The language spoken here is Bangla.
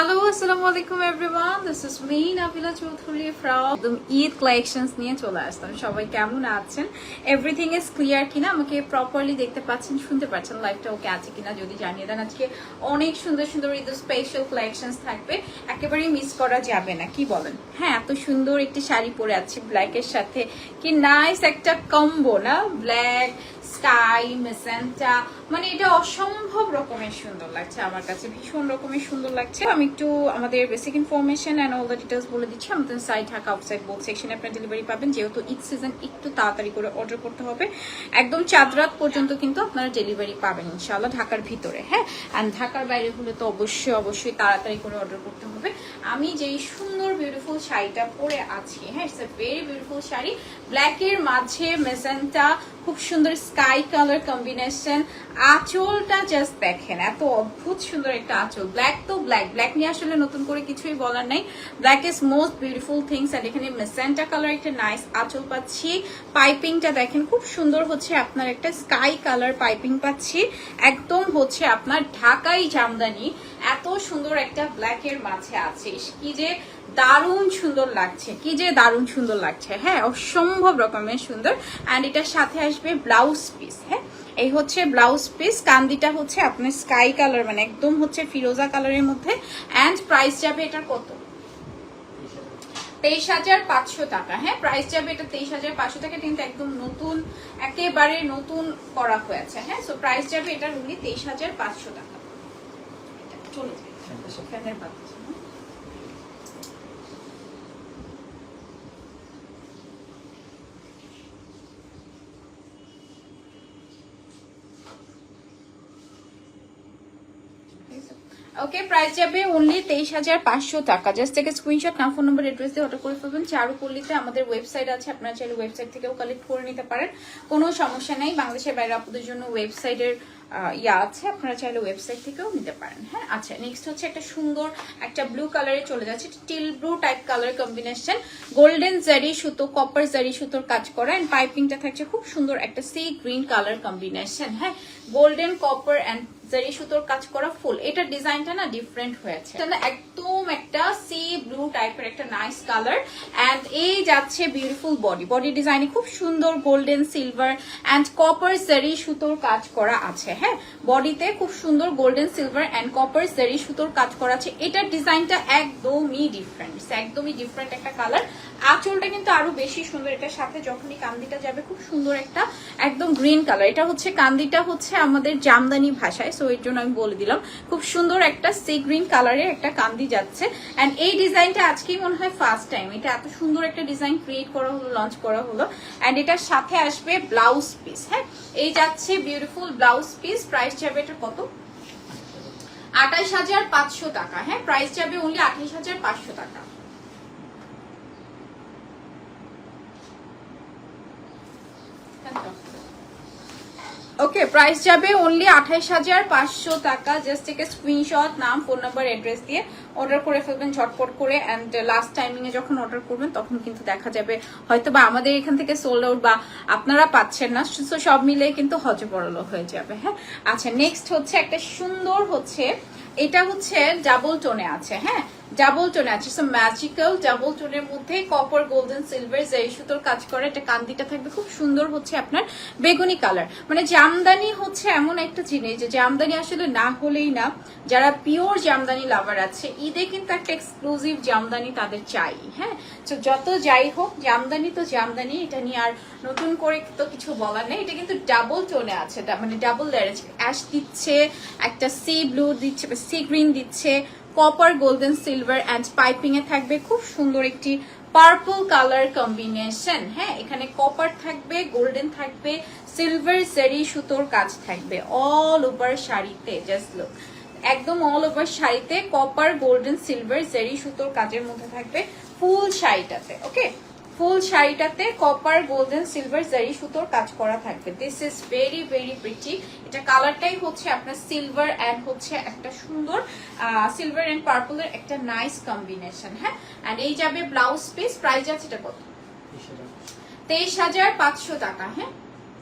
হ্যালো আসসালামু আলাইকুম everyone, this is me Nabila Chowdhury from Eid collections নিয়ে চলে আসলাম। সবাই কেমন আছেন? এভরিথিং ইজ ক্লিয়ার কিনা? আমাকে প্রপারলি দেখতে পাচ্ছেন, শুনতে পাচ্ছেন? লাইভটা ওকে আছে কিনা যদি জানিয়ে দেন। আজকে অনেক সুন্দর সুন্দর ঈদ স্পেশাল কালেকশনস থাকবে, একেবারেই মিস করা যাবে না। কি বলেন? হ্যাঁ, এত সুন্দর একটি শাড়ি পরে আছি ব্ল্যাকের সাথে, কি নাইস একটা কম্বো না? ব্ল্যাক স্কাই মেজেন্টা, মানে এটা অসম্ভব রকমের সুন্দর লাগছে আমার কাছে, ভীষণ রকমের সুন্দর লাগছে। আমি একটু আমাদের basic information and all the details বলে দিচ্ছি। আমাদের সাইড ঢাকা আউটসাইড বোথ সেকশনে আপনারা ডেলিভারি পাবেন। যেহেতু ঈদ সিজন, একটু তাড়াতাড়ি করে অর্ডার করতে হবে, একদম চাঁদ রাত পর্যন্ত কিন্তু আপনারা ডেলিভারি পাবেন ইনশাআল্লাহ ঢাকার ভিতরে। হ্যাঁ, অ্যান্ড ঢাকার বাইরে হলে তো অবশ্যই তাড়াতাড়ি করে অর্ডার করতে হবে। আমি যেই সুন্দর বিউটিফুল শাড়িটা পরে আছি, হ্যাঁ, it's a very beautiful sari, ব্ল্যাকের মাঝে মেজেন্টা, খুব সুন্দর স্কাই কালার কম্বিনেশন। আঁচলটা জাস্ট দেখেন, এত অদ্ভুত সুন্দর একটা আঁচল। ব্ল্যাক তো ব্ল্যাক নিয়ে আসলে নতুন করে কিছুই বলার নাই। Black is most beautiful things. আর এখানে মেজেন্টা কালার একটা নাইস আঁচল পাচ্ছি। পাইপিংটা দেখেন খুব সুন্দর হচ্ছে, আপনার একটা স্কাই কালার পাইপিং পাচ্ছি, একদম হচ্ছে আপনার ঢাকাই জামদানি। এত সুন্দর একটা ব্ল্যাকের মাঝে আছে, কি যে দারুণ সুন্দর লাগছে, কি যে দারুণ সুন্দর লাগছে। হ্যাঁ, অসম্ভব রকমের সুন্দর। অ্যান্ড এটার সাথে আসবে ব্লাউজ পিস। হ্যাঁ, এই হচ্ছে ব্লাউজ পিস। কান্দিটা হচ্ছে আপনার স্কাই কালার, মানে একদম হচ্ছে ফিরোজা কালারের মধ্যে। অ্যান্ড প্রাইস যাবে এটার কত? 23,500 টাকা। হ্যাঁ, প্রাইস যাবে এটা 23,500 টাকা, কিন্তু একদম নতুন, একেবারে নতুন করা হয়েছে। হ্যাঁ, সো প্রাইস যাবে এটার অনলি 23,500 টাকা। চলে যাবে ফ্যানের বাতাস। ওকে, প্রাইস যাবে অনলি 23,500 টাকা। জাস্ট থেকে স্ক্রিনশট, নাম, ফোন নম্বর, অ্যাড্রেস দিয়ে অর্ডার করে ফেলবেন। চারুপল্লীতে আমাদের ওয়েবসাইট আছে, আপনারা চাইলে ওয়েবসাইট থেকেও কালেক্ট করে নিতে পারেন, কোনো সমস্যা নেই। বাংলাদেশের বাইরে আপনাদের জন্য ওয়েবসাইটের আছে, আপনারা চাইলে ওয়েবসাইট থেকেও নিতে পারেন। হ্যাঁ, আচ্ছা, নেক্সট হচ্ছে একটা সুন্দর একটা ব্লু কালারে চলে যাচ্ছে, teal blue type colour combination, golden জারি সুতো, কপার জারি সুতোর কাজ করা। এন্ড পাইপিংটা থাকছে খুব সুন্দর একটা সি গ্রিন কালার কম্বিনেশন। হ্যাঁ, গোল্ডেন কপার এন্ড জারি সুতোর কাজ করা ফুল। এটার ডিজাইনটা না ডিফারেন্ট হয়েছে, একদম একটা সি ব্লু টাইপের একটা নাইস কালার। এন্ড এই যাচ্ছে বিউটিফুল বডি ডিজাইনে খুব সুন্দর গোল্ডেন সিলভার এন্ড কপার জারি সুতোর কাজ করা আছে। হ্যাঁ, বডিতে খুব সুন্দর গোল্ডেন সিলভার এন্ড কপার জারি সুতোর কাজ করা আছে। এটার ডিজাইনটা একদমই ডিফারেন্ট একটা কালার। আঁচলটা কিন্তু আরো বেশি সুন্দর। এটার সাথে যখনই কান্দিটা যাবে খুব সুন্দর একটা একদম গ্রিন কালার। এটা হচ্ছে কান্দিটা হচ্ছে আমাদের জামদানি ভাষায়, সো এর জন্য আমি বলে দিলাম। খুব সুন্দর একটা সি গ্রিন কালারের একটা কান্দি যাচ্ছে। এন্ড এই ডিজাইনটা আজকেই মনে হয় ফার্স্ট টাইম এটা এত সুন্দর একটা ডিজাইন ক্রিয়েট করা হলো, লঞ্চ করা হলো। এন্ড এটার সাথে আসবে ব্লাউজ পিস। হ্যাঁ, এই যাচ্ছে বিউটিফুল ব্লাউজ পিস। প্রাইস যাবে এটা কত? 28,500 টাকা। হ্যাঁ, প্রাইস যাবে অনলি 28,500 টাকা। ওকে, প্রাইস যাবে অনলি 28,500 টাকা। জাস্ট থেকে স্ক্রিনশট, নাম, ফোন নাম্বার, অ্যাড্রেস দিয়ে অর্ডার করে ফেলবেন ঝটপট করে। অ্যান্ড লাস্ট টাইমিং এ যখন অর্ডার করবেন তখন কিন্তু দেখা যাবে হয়তো বা আমাদের এখান থেকে সোল্ড আউট, বা আপনারা পাচ্ছেন না, সব মিলে কিন্তু হজবরল হয়ে যাবে। হ্যাঁ, আচ্ছা, নেক্সট হচ্ছে একটা সুন্দর হচ্ছে, এটা হচ্ছে ডাবল টোনে আছে। হ্যাঁ, ডাবল টোনে আছে, সো ম্যাজিক্যাল ডাবল টোনের মধ্যে কপার গোল্ডেন সিলভার জারি সুতোর কাজ করে। এটা কান্দিটা থাকবে খুব সুন্দর হচ্ছে আপনার বেগুনি কালার। মানে জামদানি হচ্ছে এমন একটা জিনিস যে জামদানি আসলে না হলেই না। যারা পিওর জামদানি লাভার আছে, ঈদে কিন্তু একটা এক্সক্লুসিভ জামদানি তাদের চাই। হ্যাঁ, তো যত যাই হোক জামদানি তো জামদানি, এটা নিয়ে আর নতুন করে তো কিছু বলার নেই। এটা কিন্তু ডাবল টোনে আছে, মানে ডাবল লেয়ার, অ্যাশ দিচ্ছে, একটা সি ব্লু দিচ্ছে, সি গ্রিন দিচ্ছে, copper golden silver and piping এ থাকবে খুব সুন্দর একটি পার্পল কালার কম্বিনেশন। হ্যাঁ, এখানে কপার থাকবে, গোল্ডেন থাকবে, সিলভার জারি সুতোর কাজ থাকবে অল ওভার শাড়িতে। জাস্ট লুক, একদম অল ওভার শাড়িতে কপার গোল্ডেন সিলভার জারি সুতোর কাজের মধ্যে থাকবে ফুল শাড়িটাতে। ওকে, ফুল শাড়িটাতে কপার গোল্ডেন সিলভার জারি সুতোর কাজ করা থাকবে। This is very pretty. এটা কালারটাই হচ্ছে আপনার সিলভার এন্ড হচ্ছে একটা সুন্দর সিলভার এন্ড পার্পলের একটা নাইস কম্বিনেশন। হ্যাঁ, এন্ড এই যাবে ব্লাউজ পিস। প্রাইস আছে এটা কত? 23,500 টাকা। হ্যাঁ,